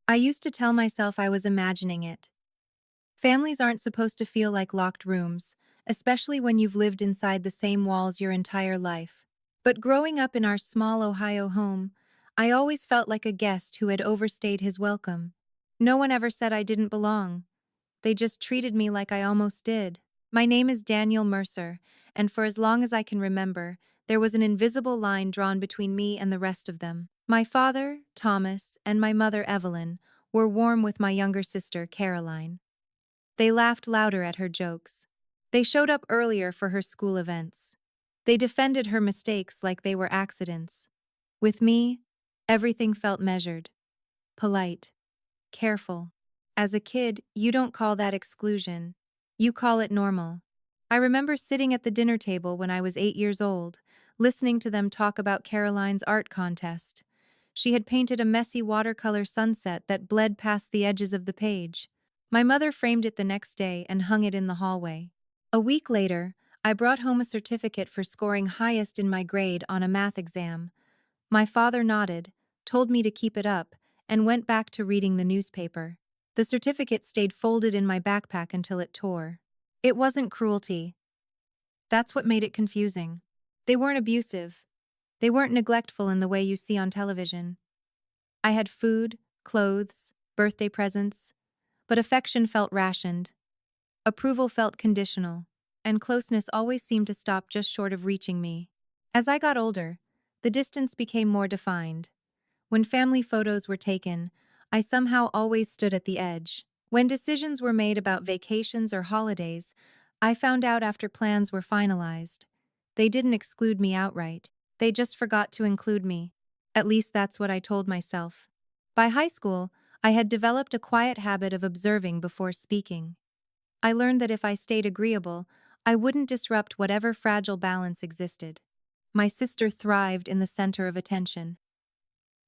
I used to tell myself I was imagining it. Families aren't supposed to feel like locked rooms, especially when you've lived inside the same walls your entire life. But growing up in our small Ohio home, I always felt like a guest who had overstayed his welcome. No one ever said I didn't belong. They just treated me like I almost did. My name is Daniel Mercer, and for as long as I can remember, there was an invisible line drawn between me and the rest of them. My father, Thomas, and my mother, Evelyn, were warm with my younger sister, Caroline. They laughed louder at her jokes. They showed up earlier for her school events. They defended her mistakes like they were accidents. With me, everything felt measured, polite, careful. As a kid, you don't call that exclusion. You call it normal. I remember sitting at the dinner table when I was 8 years old, listening to them talk about Caroline's art contest. She had painted a messy watercolor sunset that bled past the edges of the page. My mother framed it the next day and hung it in the hallway. A week later, I brought home a certificate for scoring highest in my grade on a math exam. My father nodded, told me to keep it up, and went back to reading the newspaper. The certificate stayed folded in my backpack until it tore. It wasn't cruelty. That's what made it confusing. They weren't abusive. They weren't neglectful in the way you see on television. I had food, clothes, birthday presents, but affection felt rationed. Approval felt conditional, and closeness always seemed to stop just short of reaching me. As I got older, the distance became more defined. When family photos were taken, I somehow always stood at the edge. When decisions were made about vacations or holidays, I found out after plans were finalized. They didn't exclude me outright. They just forgot to include me. At least that's what I told myself. By high school, I had developed a quiet habit of observing before speaking. I learned that if I stayed agreeable, I wouldn't disrupt whatever fragile balance existed. My sister thrived in the center of attention.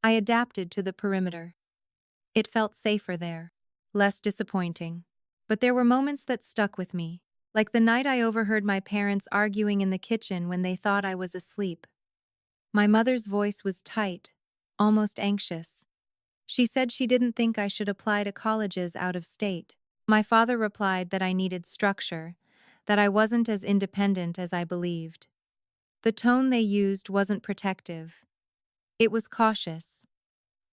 I adapted to the perimeter. It felt safer there, less disappointing. But there were moments that stuck with me, like the night I overheard my parents arguing in the kitchen when they thought I was asleep. My mother's voice was tight, almost anxious. She said she didn't think I should apply to colleges out of state. My father replied that I needed structure, that I wasn't as independent as I believed. The tone they used wasn't protective. It was cautious,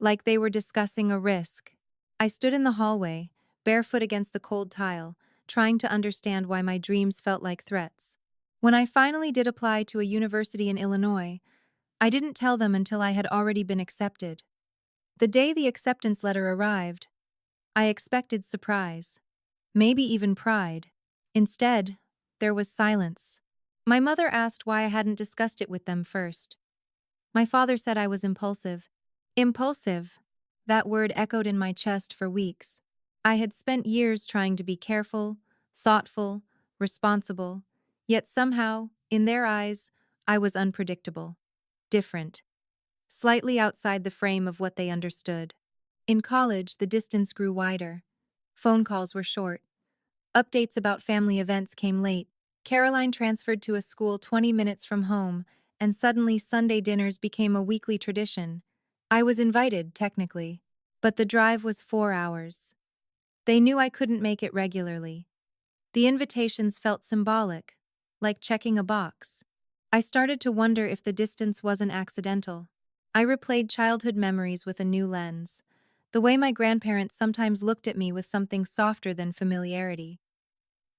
like they were discussing a risk. I stood in the hallway, barefoot against the cold tile, trying to understand why my dreams felt like threats. When I finally did apply to a university in Illinois, I didn't tell them until I had already been accepted. The day the acceptance letter arrived, I expected surprise, maybe even pride. Instead, there was silence. My mother asked why I hadn't discussed it with them first. My father said I was impulsive. Impulsive. That word echoed in my chest for weeks. I had spent years trying to be careful, thoughtful, responsible, yet somehow, in their eyes, I was unpredictable, different, slightly outside the frame of what they understood. In college, the distance grew wider. Phone calls were short. Updates about family events came late. Caroline transferred to a school 20 minutes from home, and suddenly Sunday dinners became a weekly tradition. I was invited, technically, but the drive was 4 hours. They knew I couldn't make it regularly. The invitations felt symbolic, like checking a box. I started to wonder if the distance wasn't accidental. I replayed childhood memories with a new lens, the way my grandparents sometimes looked at me with something softer than familiarity.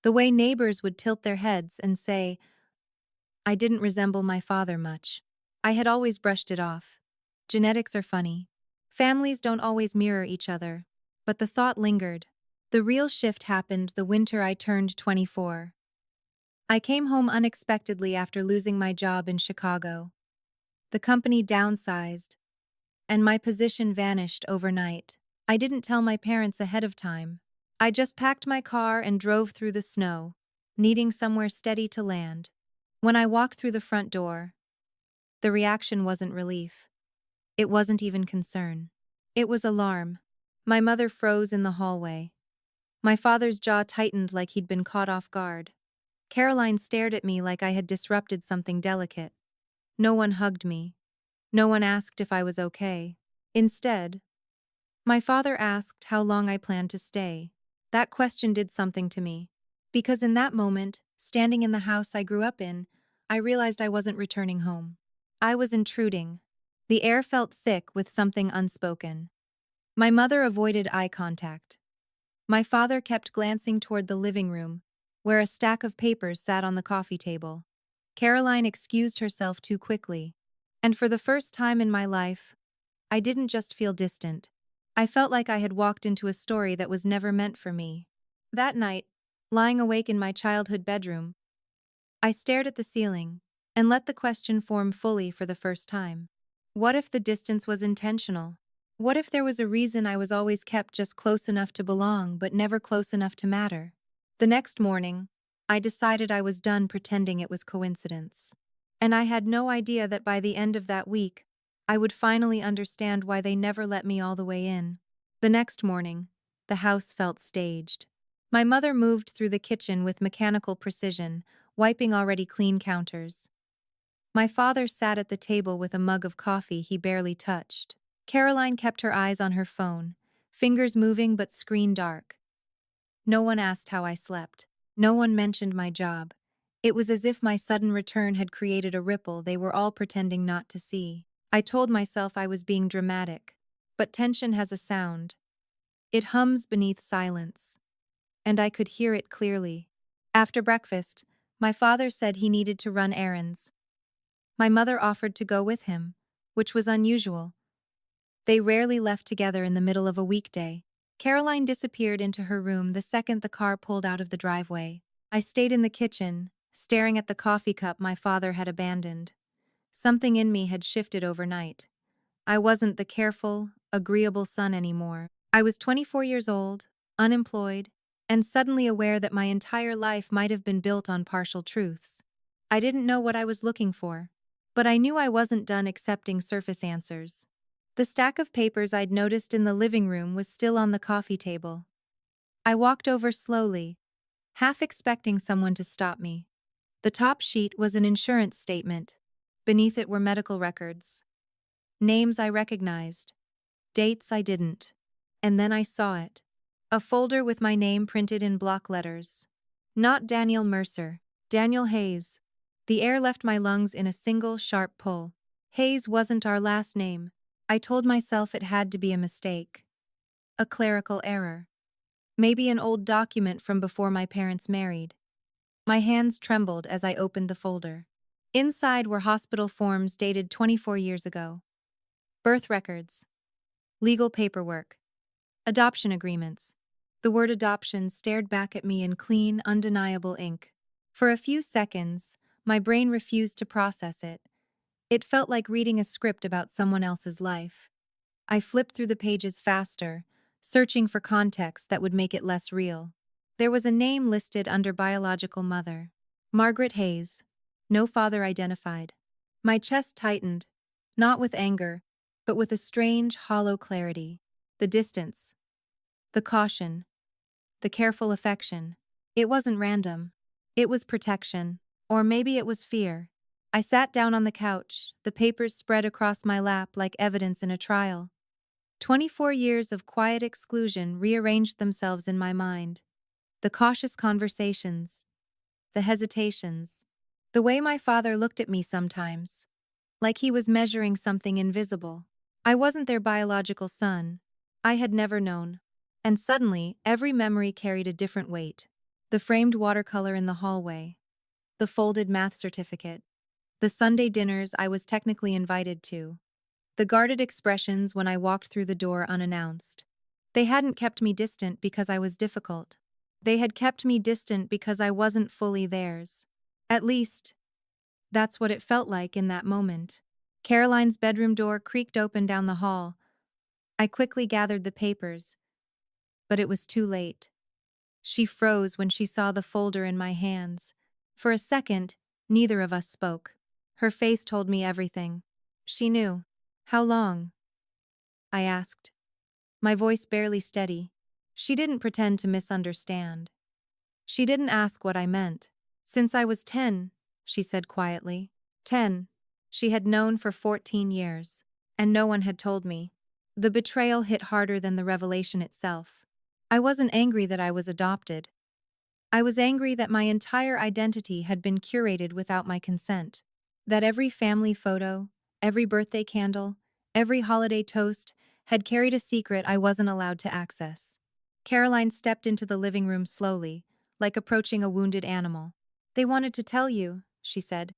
The way neighbors would tilt their heads and say, I didn't resemble my father much. I had always brushed it off. Genetics are funny. Families don't always mirror each other. But the thought lingered. The real shift happened the winter I turned 24. I came home unexpectedly after losing my job in Chicago. The company downsized, and my position vanished overnight. I didn't tell my parents ahead of time. I just packed my car and drove through the snow, needing somewhere steady to land. When I walked through the front door, the reaction wasn't relief. It wasn't even concern. It was alarm. My mother froze in the hallway. My father's jaw tightened like he'd been caught off guard. Caroline stared at me like I had disrupted something delicate. No one hugged me. No one asked if I was okay. Instead, My father asked how long I planned to stay. That question did something to me. Because in that moment, standing in the house I grew up in, I realized I wasn't returning home. I was intruding. The air felt thick with something unspoken. My mother avoided eye contact. My father kept glancing toward the living room, where a stack of papers sat on the coffee table. Caroline excused herself too quickly. And for the first time in my life, I didn't just feel distant. I felt like I had walked into a story that was never meant for me. That night, lying awake in my childhood bedroom, I stared at the ceiling and let the question form fully for the first time. What if the distance was intentional? What if there was a reason I was always kept just close enough to belong but never close enough to matter? The next morning, I decided I was done pretending it was coincidence. And I had no idea that by the end of that week, I would finally understand why they never let me all the way in. The next morning, the house felt staged. My mother moved through the kitchen with mechanical precision, wiping already clean counters. My father sat at the table with a mug of coffee he barely touched. Caroline kept her eyes on her phone, fingers moving but screen dark. No one asked how I slept. No one mentioned my job. It was as if my sudden return had created a ripple they were all pretending not to see. I told myself I was being dramatic. But tension has a sound. It hums beneath silence. And I could hear it clearly. After breakfast, my father said he needed to run errands. My mother offered to go with him, which was unusual. They rarely left together in the middle of a weekday. Caroline disappeared into her room the second the car pulled out of the driveway. I stayed in the kitchen, staring at the coffee cup my father had abandoned. Something in me had shifted overnight. I wasn't the careful, agreeable son anymore. I was 24 years old, unemployed, and suddenly aware that my entire life might have been built on partial truths. I didn't know what I was looking for, but I knew I wasn't done accepting surface answers. The stack of papers I'd noticed in the living room was still on the coffee table. I walked over slowly, half expecting someone to stop me. The top sheet was an insurance statement. Beneath it were medical records. Names I recognized. Dates I didn't. And then I saw it. A folder with my name printed in block letters. Not Daniel Mercer. Daniel Hayes. The air left my lungs in a single, sharp pull. Hayes wasn't our last name. I told myself it had to be a mistake. A clerical error. Maybe an old document from before my parents married. My hands trembled as I opened the folder. Inside were hospital forms dated 24 years ago. Birth records. Legal paperwork. Adoption agreements. The word adoption stared back at me in clean, undeniable ink. For a few seconds, my brain refused to process it. It felt like reading a script about someone else's life. I flipped through the pages faster, searching for context that would make it less real. There was a name listed under biological mother. Margaret Hayes. No father identified. My chest tightened, not with anger, but with a strange, hollow clarity. The distance. The caution. The careful affection. It wasn't random. It was protection. Or maybe it was fear. I sat down on the couch, the papers spread across my lap like evidence in a trial. 24 years of quiet exclusion rearranged themselves in my mind. The cautious conversations, the hesitations, the way my father looked at me sometimes, like he was measuring something invisible. I wasn't their biological son. I had never known. And suddenly, every memory carried a different weight. The framed watercolor in the hallway, the folded math certificate, the Sunday dinners I was technically invited to, the guarded expressions when I walked through the door unannounced. They hadn't kept me distant because I was difficult. They had kept me distant because I wasn't fully theirs. At least, that's what it felt like in that moment. Caroline's bedroom door creaked open down the hall. I quickly gathered the papers, but it was too late. She froze when she saw the folder in my hands. For a second, neither of us spoke. Her face told me everything. She knew. How long? I asked, my voice barely steady. She didn't pretend to misunderstand. She didn't ask what I meant. Since I was 10, she said quietly. 10. She had known for 14 years. And no one had told me. The betrayal hit harder than the revelation itself. I wasn't angry that I was adopted. I was angry that my entire identity had been curated without my consent. That every family photo, every birthday candle, every holiday toast had carried a secret I wasn't allowed to access. Caroline stepped into the living room slowly, like approaching a wounded animal. "They wanted to tell you," she said.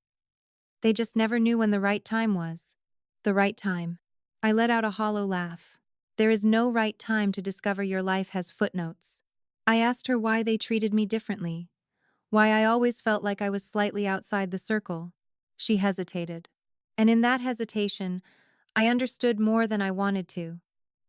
"They just never knew when the right time was." The right time. I let out a hollow laugh. There is no right time to discover your life has footnotes. I asked her why they treated me differently, why I always felt like I was slightly outside the circle. She hesitated. And in that hesitation, I understood more than I wanted to.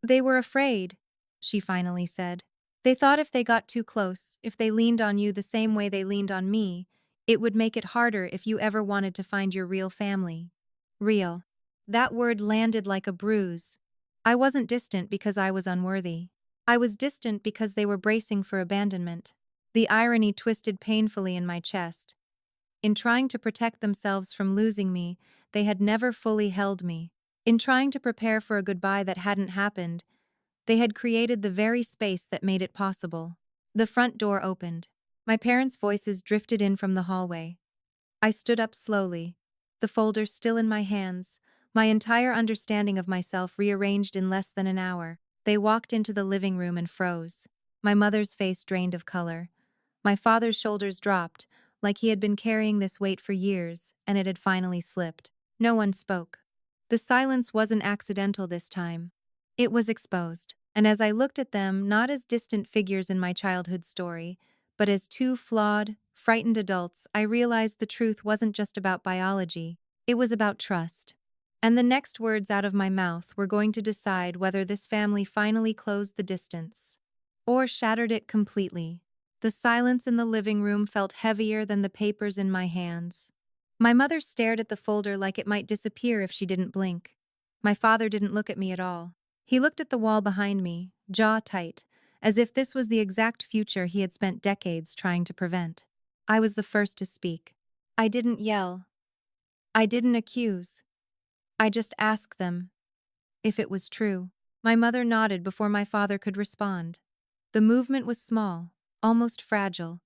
"They were afraid," she finally said. "They thought if they got too close, if they leaned on you the same way they leaned on me, it would make it harder if you ever wanted to find your real family." Real. That word landed like a bruise. I wasn't distant because I was unworthy. I was distant because they were bracing for abandonment. The irony twisted painfully in my chest. In trying to protect themselves from losing me, they had never fully held me. In trying to prepare for a goodbye that hadn't happened, they had created the very space that made it possible. The front door opened. My parents' voices drifted in from the hallway. I stood up slowly, the folder still in my hands, my entire understanding of myself rearranged in less than an hour. They walked into the living room and froze. My mother's face drained of color. My father's shoulders dropped, like he had been carrying this weight for years, and it had finally slipped. No one spoke. The silence wasn't accidental this time. It was exposed. And as I looked at them, not as distant figures in my childhood story, but as two flawed, frightened adults, I realized the truth wasn't just about biology, it was about trust. And the next words out of my mouth were going to decide whether this family finally closed the distance or shattered it completely. The silence in the living room felt heavier than the papers in my hands. My mother stared at the folder like it might disappear if she didn't blink. My father didn't look at me at all. He looked at the wall behind me, jaw tight, as if this was the exact future he had spent decades trying to prevent. I was the first to speak. I didn't yell. I didn't accuse. I just asked them if it was true. My mother nodded before my father could respond. The movement was small, almost fragile,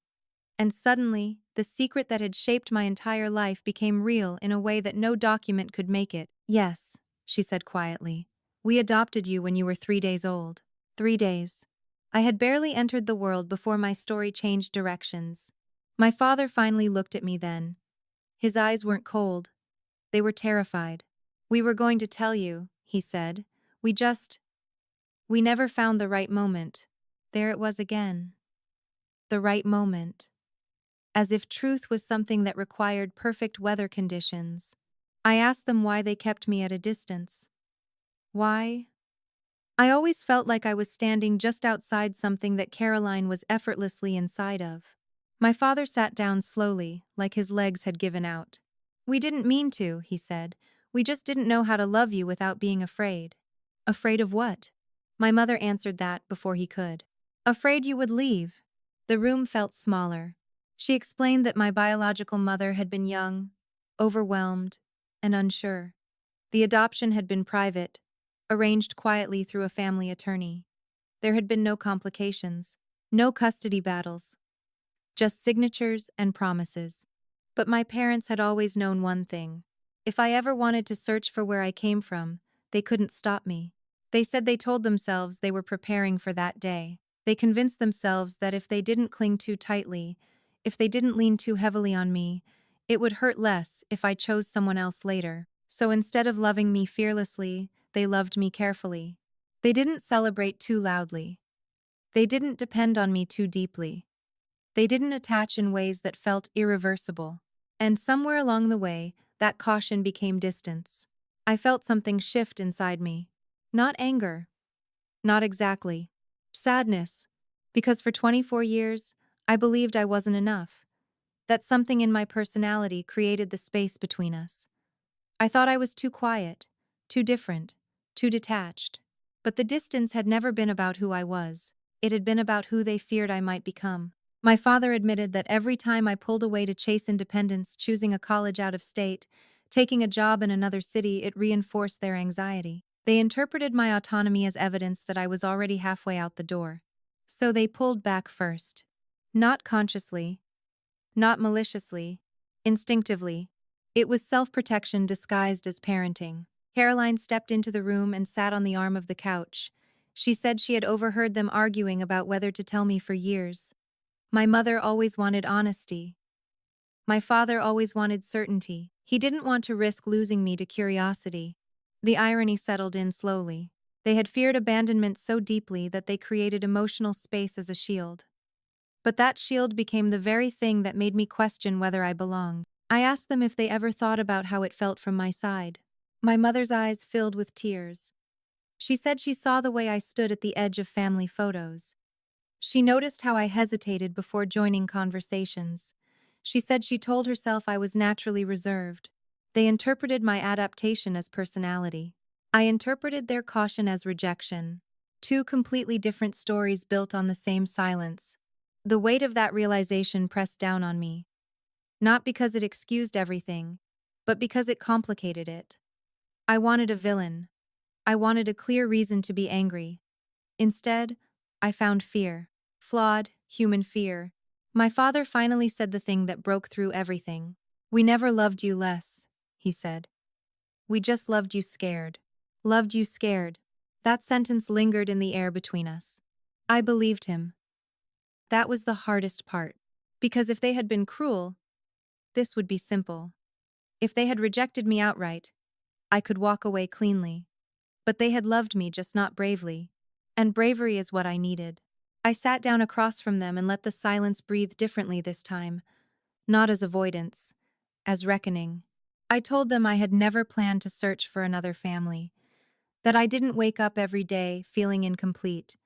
and suddenly, the secret that had shaped my entire life became real in a way that no document could make it. "Yes," she said quietly. "We adopted you when you were 3 days old." 3 days. I had barely entered the world before my story changed directions. My father finally looked at me then. His eyes weren't cold. They were terrified. "We were going to tell you," he said. We never found the right moment." There it was again. The right moment. As if truth was something that required perfect weather conditions. I asked them why they kept me at a distance. Why? I always felt like I was standing just outside something that Caroline was effortlessly inside of. My father sat down slowly, like his legs had given out. "We didn't mean to," he said. "We just didn't know how to love you without being afraid." "Afraid of what?" My mother answered that before he could. "Afraid you would leave." The room felt smaller. She explained that my biological mother had been young, overwhelmed, and unsure. The adoption had been private, arranged quietly through a family attorney. There had been no complications, no custody battles, just signatures and promises. But my parents had always known one thing. If I ever wanted to search for where I came from, they couldn't stop me. They said they told themselves they were preparing for that day. They convinced themselves that if they didn't cling too tightly, if they didn't lean too heavily on me, it would hurt less if I chose someone else later. So instead of loving me fearlessly, they loved me carefully. They didn't celebrate too loudly. They didn't depend on me too deeply. They didn't attach in ways that felt irreversible. And somewhere along the way, that caution became distance. I felt something shift inside me. Not anger. Not exactly. Sadness. Because for 24 years, I believed I wasn't enough. That something in my personality created the space between us. I thought I was too quiet, too different, too detached. But the distance had never been about who I was. It had been about who they feared I might become. My father admitted that every time I pulled away to chase independence, choosing a college out of state, taking a job in another city, it reinforced their anxiety. They interpreted my autonomy as evidence that I was already halfway out the door. So they pulled back first. Not consciously, not maliciously, instinctively. It was self-protection disguised as parenting. Caroline stepped into the room and sat on the arm of the couch. She said she had overheard them arguing about whether to tell me for years. My mother always wanted honesty. My father always wanted certainty. He didn't want to risk losing me to curiosity. The irony settled in slowly. They had feared abandonment so deeply that they created emotional space as a shield. But that shield became the very thing that made me question whether I belonged. I asked them if they ever thought about how it felt from my side. My mother's eyes filled with tears. She said she saw the way I stood at the edge of family photos. She noticed how I hesitated before joining conversations. She said she told herself I was naturally reserved. They interpreted my adaptation as personality. I interpreted their caution as rejection. Two completely different stories built on the same silence. The weight of that realization pressed down on me. Not because it excused everything, but because it complicated it. I wanted a villain. I wanted a clear reason to be angry. Instead, I found fear. Flawed, human fear. My father finally said the thing that broke through everything. "We never loved you less," he said. "We just loved you scared." Loved you scared. That sentence lingered in the air between us. I believed him. That was the hardest part. Because if they had been cruel, this would be simple. If they had rejected me outright, I could walk away cleanly. But they had loved me, just not bravely. And bravery is what I needed. I sat down across from them and let the silence breathe differently this time, not as avoidance, as reckoning. I told them I had never planned to search for another family, that I didn't wake up every day feeling incomplete.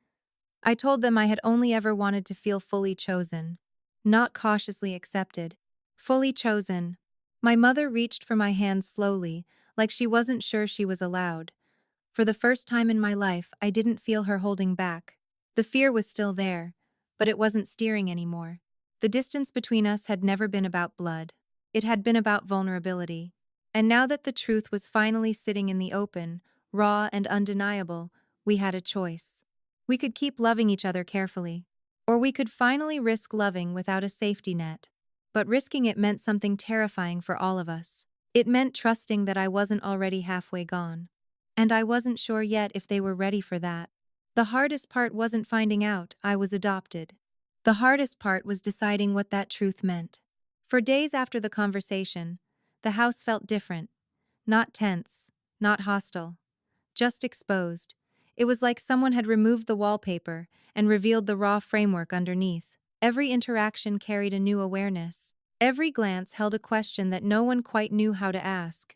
I told them I had only ever wanted to feel fully chosen, not cautiously accepted. Fully chosen. My mother reached for my hand slowly, like she wasn't sure she was allowed. For the first time in my life, I didn't feel her holding back. The fear was still there, but it wasn't steering anymore. The distance between us had never been about blood. It had been about vulnerability. And now that the truth was finally sitting in the open, raw and undeniable, we had a choice. We could keep loving each other carefully, or we could finally risk loving without a safety net. But risking it meant something terrifying for all of us. It meant trusting that I wasn't already halfway gone. And I wasn't sure yet if they were ready for that. The hardest part wasn't finding out I was adopted. The hardest part was deciding what that truth meant. For days after the conversation, the house felt different. Not tense, not hostile, just exposed. It was like someone had removed the wallpaper and revealed the raw framework underneath. Every interaction carried a new awareness. Every glance held a question that no one quite knew how to ask.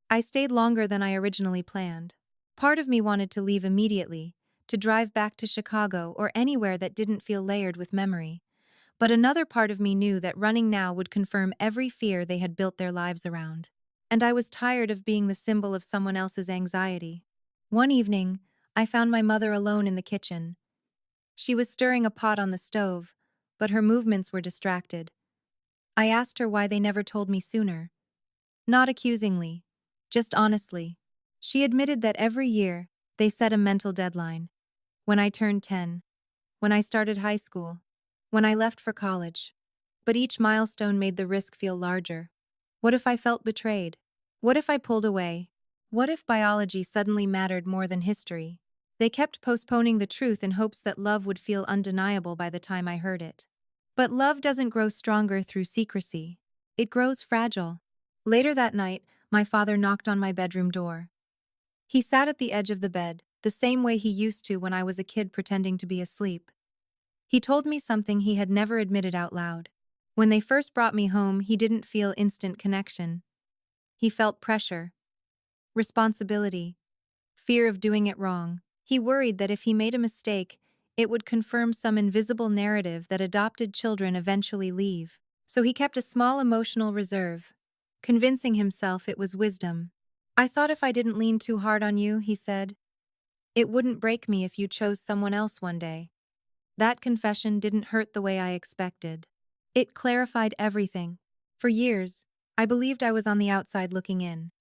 I stayed longer than I originally planned. Part of me wanted to leave immediately, to drive back to Chicago or anywhere that didn't feel layered with memory. But another part of me knew that running now would confirm every fear they had built their lives around. And I was tired of being the symbol of someone else's anxiety. One evening, I found my mother alone in the kitchen. She was stirring a pot on the stove, but her movements were distracted. I asked her why they never told me sooner. Not accusingly, just honestly. She admitted that every year, they set a mental deadline. When I turned 10, when I started high school, when I left for college. But each milestone made the risk feel larger. What if I felt betrayed? What if I pulled away? What if biology suddenly mattered more than history? They kept postponing the truth in hopes that love would feel undeniable by the time I heard it. But love doesn't grow stronger through secrecy. It grows fragile. Later that night, my father knocked on my bedroom door. He sat at the edge of the bed, the same way he used to when I was a kid pretending to be asleep. He told me something he had never admitted out loud. When they first brought me home, he didn't feel instant connection. He felt pressure, responsibility, fear of doing it wrong. He worried that if he made a mistake, it would confirm some invisible narrative that adopted children eventually leave. So he kept a small emotional reserve, convincing himself it was wisdom. "I thought if I didn't lean too hard on you," he said, "it wouldn't break me if you chose someone else one day." That confession didn't hurt the way I expected. It clarified everything. For years, I believed I was on the outside looking in.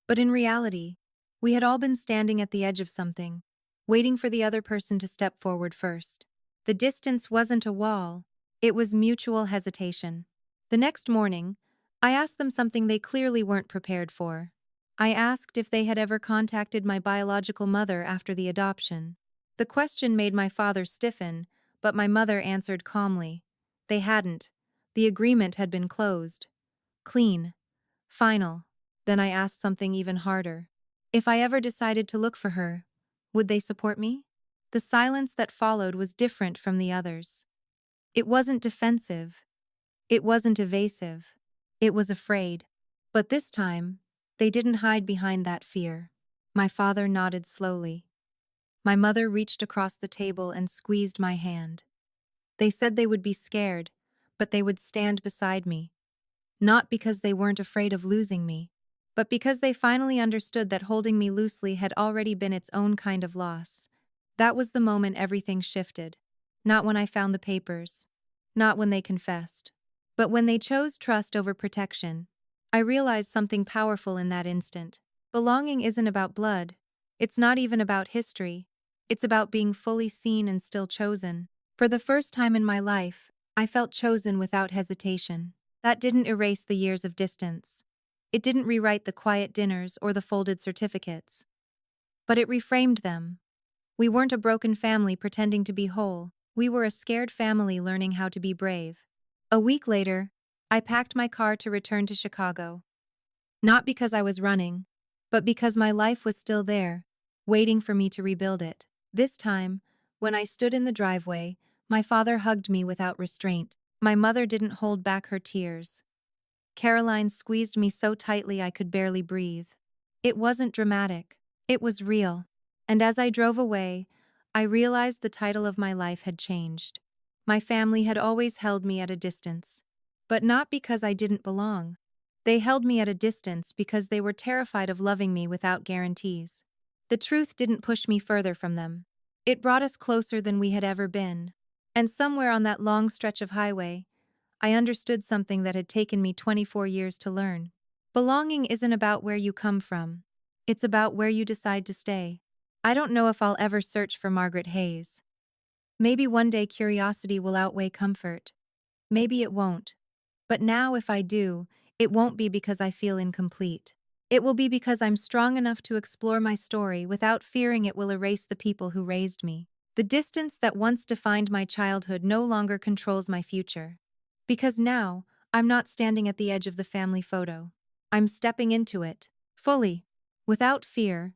But in reality, We had all been standing at the edge of something, waiting for the other person to step forward first. The distance wasn't a wall, it was mutual hesitation. The next morning, I asked them something they clearly weren't prepared for. I asked if they had ever contacted my biological mother after the adoption. The question made my father stiffen, but my mother answered calmly. They hadn't. The agreement had been closed. Clean. Final. Then I asked something even harder. If I ever decided to look for her, would they support me? The silence that followed was different from the others. It wasn't defensive. It wasn't evasive. It was afraid. But this time, they didn't hide behind that fear. My father nodded slowly. My mother reached across the table and squeezed my hand. They said they would be scared, but they would stand beside me. Not because they weren't afraid of losing me, but because they finally understood that holding me loosely had already been its own kind of loss. That was the moment everything shifted. Not when I found the papers. Not when they confessed. But when they chose trust over protection. I realized something powerful in that instant. Belonging isn't about blood. It's not even about history. It's about being fully seen and still chosen. For the first time in my life, I felt chosen without hesitation. That didn't erase the years of distance. It didn't rewrite the quiet dinners or the folded certificates. But it reframed them. We weren't a broken family pretending to be whole. We were a scared family learning how to be brave. A week later, I packed my car to return to Chicago. Not because I was running, but because my life was still there, waiting for me to rebuild it. This time, when I stood in the driveway, my father hugged me without restraint. My mother didn't hold back her tears. Caroline squeezed me so tightly I could barely breathe. It wasn't dramatic. It was real. And as I drove away, I realized the title of my life had changed. My family had always held me at a distance. But not because I didn't belong. They held me at a distance because they were terrified of loving me without guarantees. The truth didn't push me further from them. It brought us closer than we had ever been. And somewhere on that long stretch of highway, I understood something that had taken me 24 years to learn. Belonging isn't about where you come from. It's about where you decide to stay. I don't know if I'll ever search for Margaret Hayes. Maybe one day curiosity will outweigh comfort. Maybe it won't. But now if I do, it won't be because I feel incomplete. It will be because I'm strong enough to explore my story without fearing it will erase the people who raised me. The distance that once defined my childhood no longer controls my future. Because now, I'm not standing at the edge of the family photo. I'm stepping into it, fully, without fear,